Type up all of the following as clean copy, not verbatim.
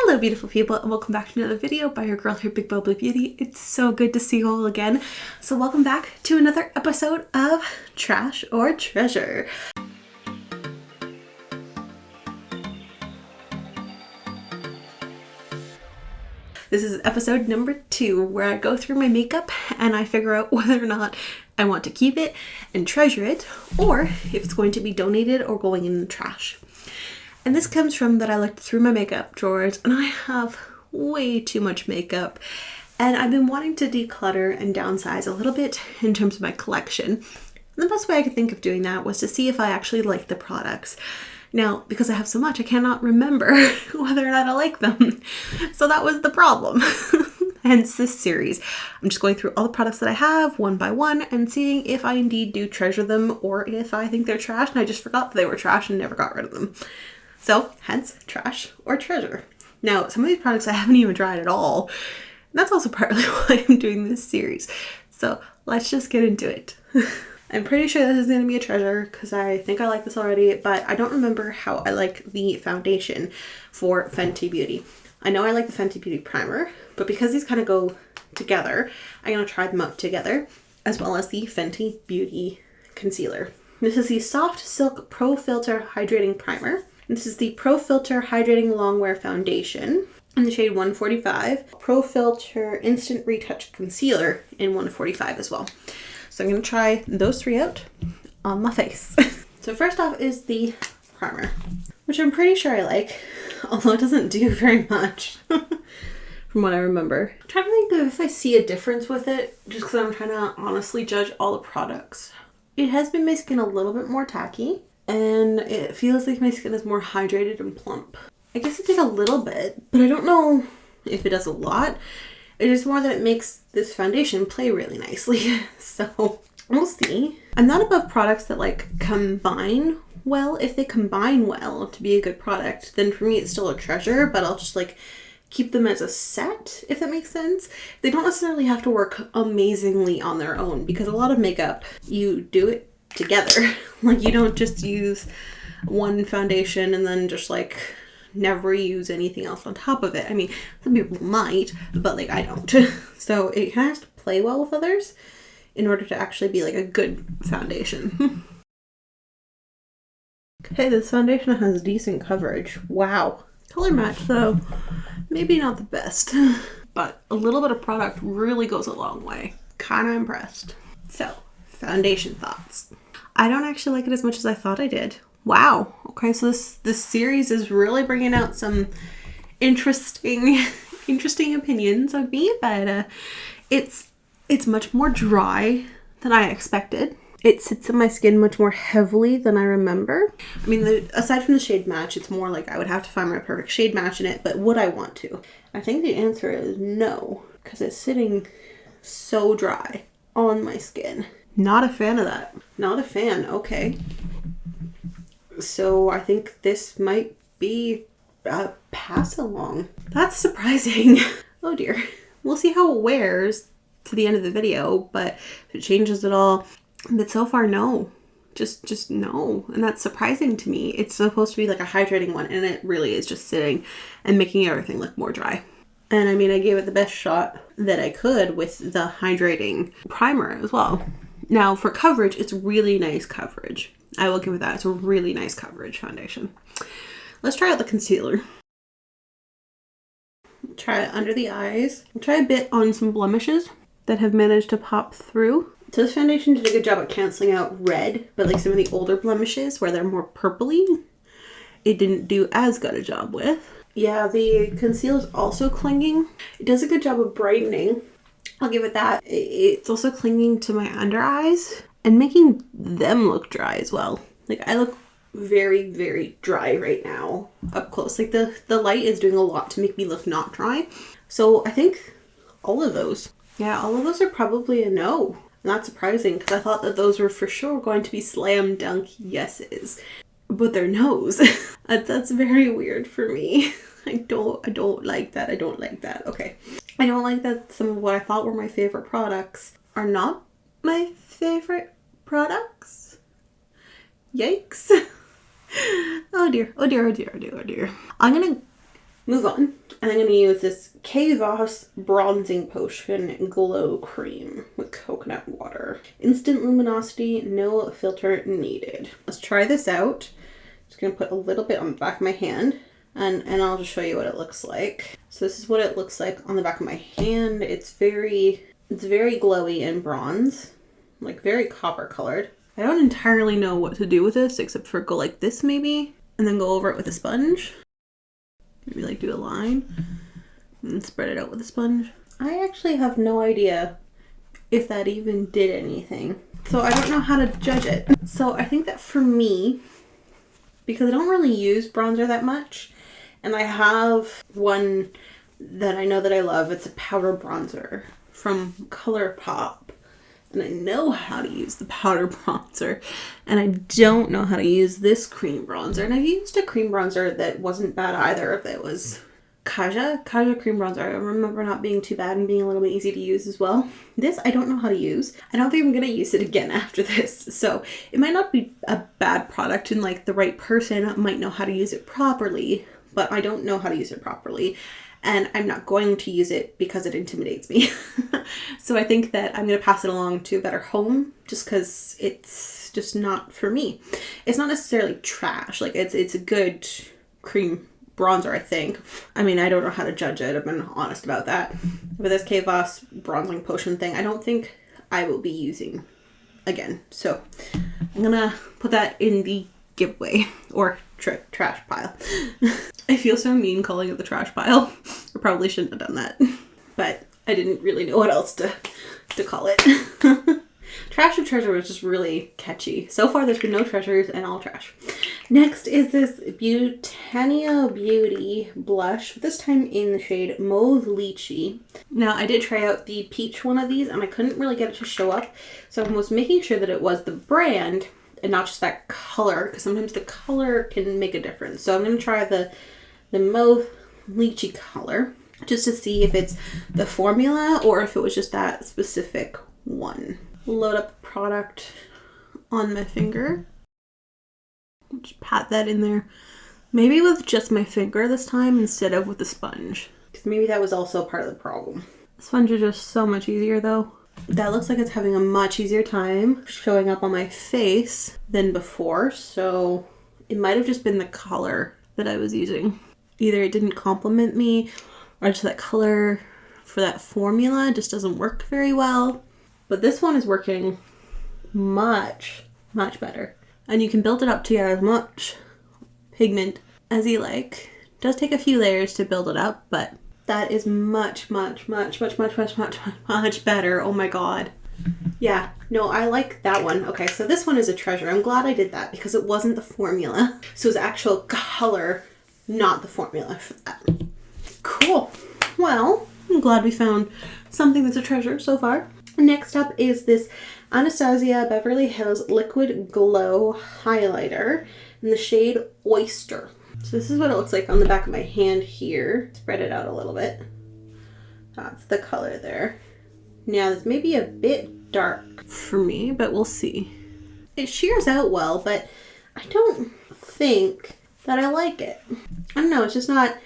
Hello beautiful people and welcome back to another video by your girl here, Big Bubbly Beauty. It's so good to see you all again. So welcome back to another episode of Trash or Treasure. This is episode number 2 where I go through my makeup and I figure out whether or not I want to keep it and treasure it or if it's going to be donated or going in the trash. And this comes from that I looked through my makeup drawers and I have way too much makeup and I've been wanting to declutter and downsize a little bit in terms of my collection. And the best way I could think of doing that was to see if I actually like the products. Now, because I have so much, I cannot remember whether or not I like them. So that was the problem. Hence this series. I'm just going through all the products that I have one by one and seeing if I indeed do treasure them or if I think they're trash and I just forgot that they were trash and never got rid of them. So, hence, trash or treasure. Now, some of these products I haven't even tried at all. And that's also partly why I'm doing this series. So, let's just get into it. I'm pretty sure this is going to be a treasure because I think I like this already, but I don't remember how I like the foundation for Fenty Beauty. I know I like the Fenty Beauty primer, but because these kind of go together, I'm going to try them out together, as well as the Fenty Beauty concealer. This is the Soft Silk Pro Filter Hydrating Primer. This is the Pro Filter Hydrating Longwear Foundation in the shade 145. Pro Filter Instant Retouch Concealer in 145 as well. So I'm going to try those three out on my face. So first off is the primer, which I'm pretty sure I like, although it doesn't do very much from what I remember. I'm trying to think of if I see a difference with it, just because I'm trying to honestly judge all the products. It has made my skin a little bit more tacky, and it feels like my skin is more hydrated and plump. I guess it did a little bit, but I don't know if it does a lot. It is more that it makes this foundation play really nicely. So we'll see. I'm not above products that like combine well. If they combine well to be a good product, then for me it's still a treasure, but I'll just like keep them as a set, if that makes sense. They don't necessarily have to work amazingly on their own because a lot of makeup, you do it together. Like you don't just use one foundation and then just like never use anything else on top of it. I mean, some people might, but like I don't. So it has to play well with others in order to actually be like a good foundation. Okay, this foundation has decent coverage. Wow. Color match though, maybe not the best, but a little bit of product really goes a long way. Kinda impressed. So, foundation thoughts. I don't actually like it as much as I thought I did. Wow. Okay, so this series is really bringing out some interesting opinions on me, but it's much more dry than I expected. It sits in my skin much more heavily than I remember. I mean, aside from the shade match, it's more like I would have to find my perfect shade match in it, but would I want to? I think the answer is no, because it's sitting so dry on my skin. Not a fan of that. Not a fan. Okay. So I think this might be a pass along. That's surprising. Oh dear. We'll see how it wears to the end of the video, but if it changes at all. But so far, no. Just no. And that's surprising to me. It's supposed to be like a hydrating one, and it really is just sitting and making everything look more dry. And I mean, I gave it the best shot that I could with the hydrating primer as well. Now, for coverage, it's really nice coverage. I will give it that. It's a really nice coverage foundation. Let's try out the concealer. Try it under the eyes. I'll try a bit on some blemishes that have managed to pop through. So this foundation did a good job at canceling out red, but like some of the older blemishes where they're more purpley, it didn't do as good a job with. Yeah, the concealer is also clinging. It does a good job of brightening. I'll give it that. It's also clinging to my under eyes and making them look dry as well. Like I look very, very dry right now up close. Like the light is doing a lot to make me look not dry. So I think all of those are probably a no. Not surprising because I thought that those were for sure going to be slam dunk yeses, but they're no's. That's very weird for me. I don't like that. I don't like that. Okay. I don't like that some of what I thought were my favorite products are not my favorite products. Yikes. Oh dear. I'm gonna move on. And I'm going to use this Voss Bronzing Potion Glow Cream with coconut water. Instant luminosity, no filter needed. Let's try this out. Just going to put a little bit on the back of my hand, and I'll just show you what it looks like. So this is what it looks like on the back of my hand. It's very glowy and bronze, like very copper colored. I don't entirely know what to do with this except for go like this maybe, and then go over it with a sponge. Maybe like do a line and spread it out with a sponge. I actually have no idea if that even did anything. So I don't know how to judge it. So I think that for me, because I don't really use bronzer that much, and I have one that I know that I love. It's a powder bronzer from ColourPop. And I know how to use the powder bronzer, and I don't know how to use this cream bronzer. And I've used a cream bronzer that wasn't bad either. It was Kaja cream bronzer. I remember not being too bad and being a little bit easy to use as well. This I don't know how to use. I don't think I'm gonna use it again after this. So it might not be a bad product, and like the right person might know how to use it properly, but I don't know how to use it properly. And I'm not going to use it because it intimidates me. So I think that I'm going to pass it along to a better home just because it's just not for me. It's not necessarily trash. Like it's a good cream bronzer, I think. I mean, I don't know how to judge it. I've been honest about that. But this Voss Bronzing Potion thing, I don't think I will be using again. So I'm going to put that in the giveaway or trash pile. I feel so mean calling it the trash pile. I probably shouldn't have done that, but I didn't really know what else to call it. Trash or treasure was just really catchy. So far there's been no treasures and all trash. Next is this Botania Beauty blush, this time in the shade Mauve Lychee. Now I did try out the peach one of these and I couldn't really get it to show up, so I was making sure that it was the brand and not just that color, because sometimes the color can make a difference. So I'm going to try the Mauve Lychee color just to see if it's the formula or if it was just that specific one. Load up the product on my finger. Just pat that in there. Maybe with just my finger this time instead of with the sponge, because maybe that was also part of the problem. The sponge is just so much easier though. That looks like it's having a much easier time showing up on my face than before, so it might have just been the color that I was using. Either it didn't complement me or just that color for that formula just doesn't work very well. But this one is working much better. And you can build it up to get as much pigment as you like. It does take a few layers to build it up, but that is much better. Oh my god. Yeah, no, I like that one. Okay, so this one is a treasure. I'm glad I did that because it wasn't the formula. So it was actual color, not the formula for that. Cool. Well, I'm glad we found something that's a treasure so far. Next up is this Anastasia Beverly Hills Liquid Glow Highlighter in the shade Oyster. So this is what it looks like on the back of my hand here. Spread it out a little bit. That's the color there. Now this may be a bit dark for me, but we'll see. It shears out well, but I don't think that I like it. I don't know, it's just not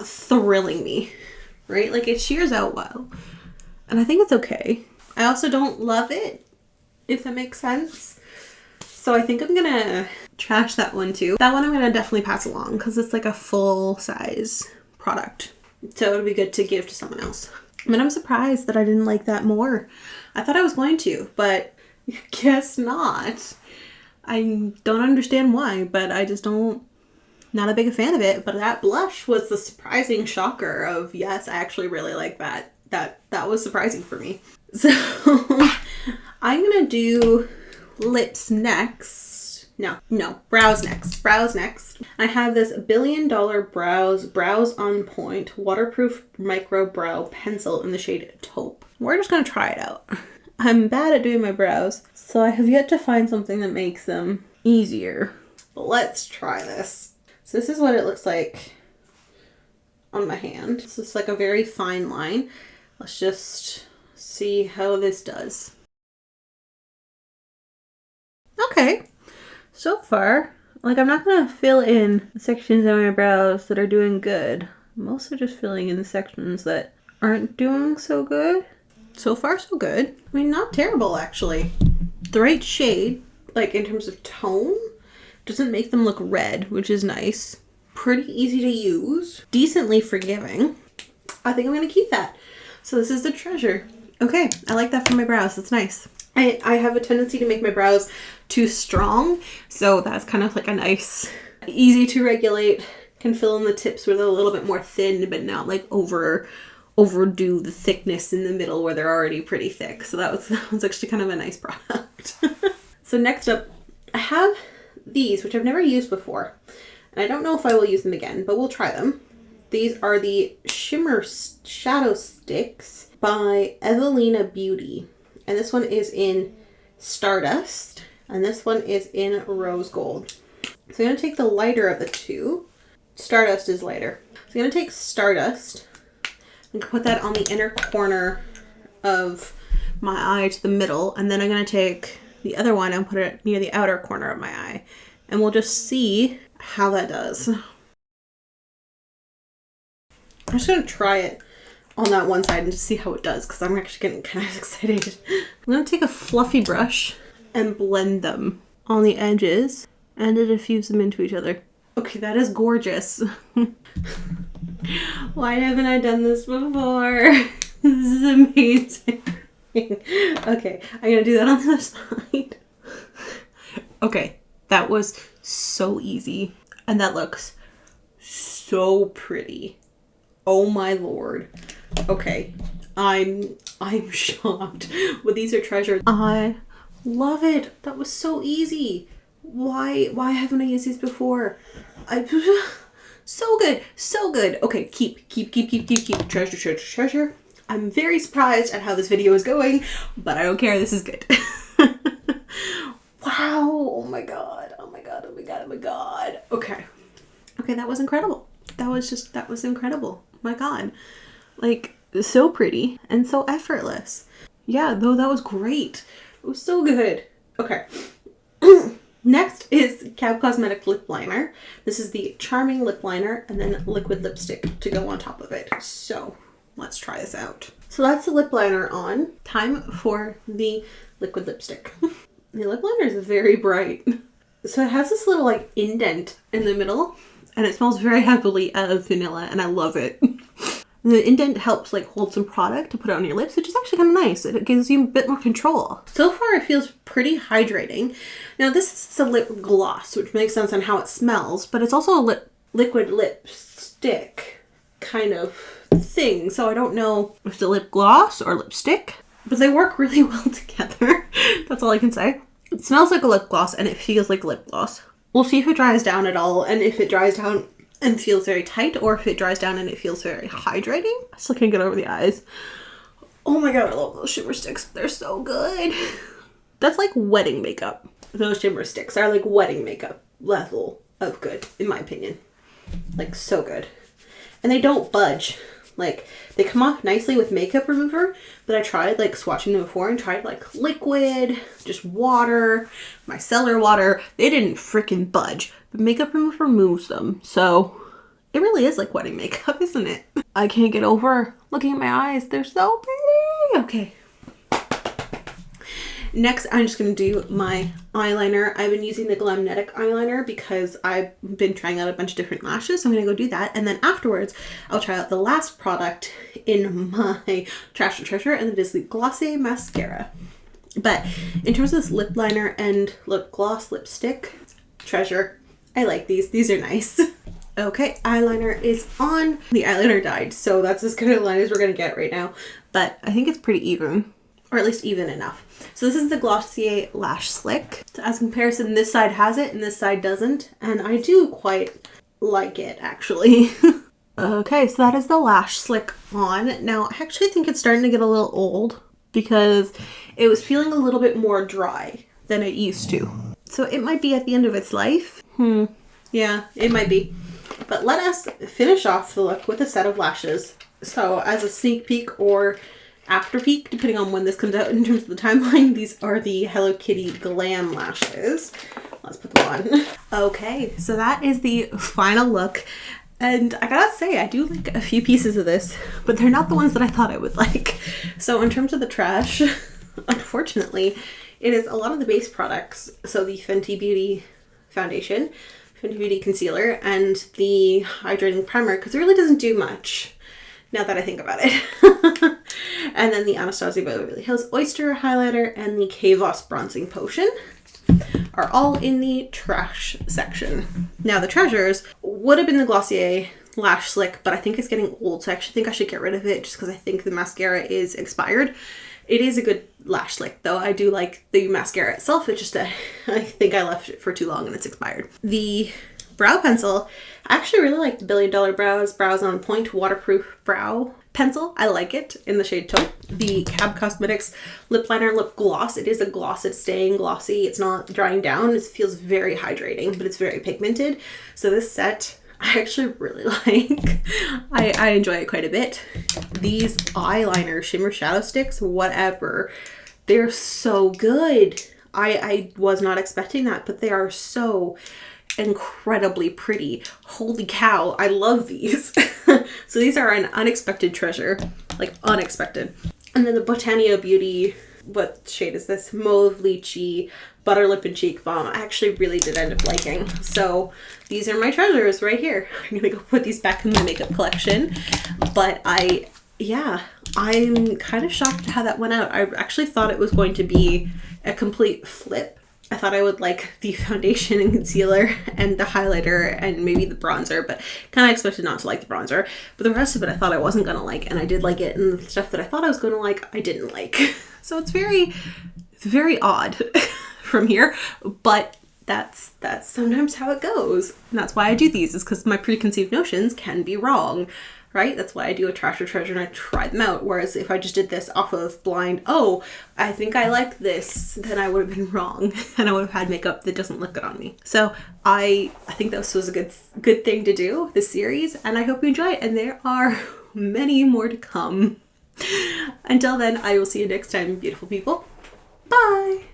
thrilling me, right? Like it shears out well, and I think it's okay. I also don't love it, if that makes sense. So I think I'm gonna trash that one too. That one I'm gonna definitely pass along because it's like a full size product. So it'll be good to give to someone else. But I'm surprised that I didn't like that more. I thought I was going to, but guess not. I don't understand why, but I just not a big fan of it. But that blush was the surprising shocker of, yes, I actually really like that. That was surprising for me. So I'm gonna do lips next. No, brows next. I have this $1 billion brows on point waterproof micro brow pencil in the shade Taupe. We're just gonna try it out. I'm bad at doing my brows, so I have yet to find something that makes them easier. But let's try this. So this is what it looks like on my hand. This is like a very fine line. Let's just see how this does. Okay, so far Like, I'm not gonna fill in the sections of my brows that are doing good. I'm also just filling in the sections that aren't doing so good. So far, so good. I mean, not terrible, actually. The right shade, like in terms of tone, doesn't make them look red, which is nice. Pretty easy to use. Decently forgiving. I think I'm gonna keep that. So this is the Treasure. Okay, I like that for my brows. That's nice. I have a tendency to make my brows too strong, so that's kind of like a nice, easy to regulate. Can fill in the tips where they're a little bit more thin, but not like overdo the thickness in the middle where they're already pretty thick. So that was actually kind of a nice product. So next up, I have these, which I've never used before, and I don't know if I will use them again, but we'll try them. These are the Shimmer Shadow Sticks by Evelina Beauty. And this one is in Stardust. And this one is in Rose Gold. So I'm going to take the lighter of the two. Stardust is lighter. So I'm going to take Stardust and put that on the inner corner of my eye to the middle. And then I'm going to take the other one and put it near the outer corner of my eye. And we'll just see how that does. I'm just going to try it on that one side and just see how it does, because I'm actually getting kind of excited. I'm going to take a fluffy brush and blend them on the edges and to diffuse them into each other. Okay, that is gorgeous. Why haven't I done this before? This is amazing. Okay, I'm going to do that on the other side. Okay, that was so easy. And that looks so pretty. Oh my lord. Okay, I'm shocked. Well, these are Treasure. I love it. That was so easy. Why haven't I used these before? So good, so good. Okay, keep. Treasure. I'm very surprised at how this video is going, but I don't care. This is good. Wow. Oh my god. Okay, that was incredible. That was incredible. My god. Like, so pretty and so effortless. Yeah, though, that was great. It was so good. Okay. Next is Cab Cosmetics lip liner. This is the Charming lip liner and then liquid lipstick to go on top of it. So let's try this out. So that's the lip liner on. Time for the liquid lipstick. The lip liner is very bright. So it has this little like indent in the middle and it smells very heavily of vanilla and I love it. The indent helps like hold some product to put on your lips, which is actually kind of nice. It gives you a bit more control. So far, it feels pretty hydrating. Now, this is a lip gloss, which makes sense on how it smells, but it's also a liquid lipstick kind of thing. So I don't know if it's a lip gloss or lipstick, but they work really well together. That's all I can say. It smells like a lip gloss and it feels like lip gloss. We'll see if it dries down at all, and if it dries down and feels very tight, or if it dries down and it feels very hydrating. I still can't get over the eyes. Oh my god, I love those shimmer sticks. They're so good. That's like wedding makeup. Those shimmer sticks are like wedding makeup level of good, in my opinion. Like, so good. And they don't budge. Like, they come off nicely with makeup remover, but I tried like swatching them before and tried like liquid, just water, micellar water. They didn't freaking budge. But makeup remover removes them. So it really is like wedding makeup, isn't it? I can't get over looking at my eyes. They're so pretty. Okay. Next, I'm just going to do my eyeliner. I've been using the Glamnetic eyeliner because I've been trying out a bunch of different lashes. So I'm going to go do that. And then afterwards, I'll try out the last product in my Trash or Treasure, and it is the Glossier mascara. But in terms of this lip liner and lip gloss lipstick, Treasure, I like these. These are nice. Okay, eyeliner is on. The eyeliner died, so that's as good a line as we're going to get right now. But I think it's pretty even. Or at least even enough. So this is the Glossier Lash Slick. So as comparison, this side has it and this side doesn't. And I do quite like it, actually. Okay, so that is the Lash Slick on. Now, I actually think it's starting to get a little old because it was feeling a little bit more dry than it used to. So it might be at the end of its life. Yeah, it might be. But let us finish off the look with a set of lashes. So as a sneak peek or after peek, depending on when this comes out in terms of the timeline, these are the Hello Kitty Glam lashes, let's put them on. Okay, so that is the final look. And I gotta say, I do like a few pieces of this, but they're not the ones that I thought I would like. So in terms of the trash, unfortunately, it is a lot of the base products. So the Fenty Beauty foundation, Fenty Beauty concealer, and the hydrating primer, because it really doesn't do much now that I think about it. And then the Anastasia Beverly Hills Oyster highlighter and the K-Voss bronzing potion are all in the trash section. Now the treasures would have been the Glossier Lash Slick, but I think it's getting old, so I actually think I should get rid of it just because I think the mascara is expired. It is a good lash slick though. I do like the mascara itself. It's just that I think I left it for too long and it's expired. The brow pencil, I actually really like the Billion Dollar Brows on Point waterproof brow pencil. I like it in the shade Taupe. The Cab Cosmetics lip liner lip gloss. It is a gloss. It's staying glossy. It's not drying down. It feels very hydrating, but it's very pigmented. So this set I actually really like. I enjoy it quite a bit. These eyeliner shimmer shadow sticks, whatever, they're so good. I was not expecting that, but they are so incredibly pretty. Holy cow, I love these. So these are an unexpected treasure, like unexpected. And then the Botanio Beauty, what shade is this? Mauve Lychee Butter Lip and Cheek Balm. I actually really did end up liking. So these are my treasures right here. I'm gonna go put these back in my makeup collection. But I'm kind of shocked how that went out. I actually thought it was going to be a complete flip. I thought I would like the foundation and concealer and the highlighter and maybe the bronzer, but kind of expected not to like the bronzer. But the rest of it I thought I wasn't going to like, and I did like it. And the stuff that I thought I was going to like, I didn't like. So it's very, very odd from here, but that's sometimes how it goes. And that's why I do these, is because my preconceived notions can be wrong. Right? That's why I do a trash or treasure and I try them out. Whereas if I just did this off of blind, oh, I think I like this, then I would have been wrong and I would have had makeup that doesn't look good on me. So I think this was a good thing to do, this series, and I hope you enjoy it. And there are many more to come. Until then, I will see you next time, beautiful people. Bye!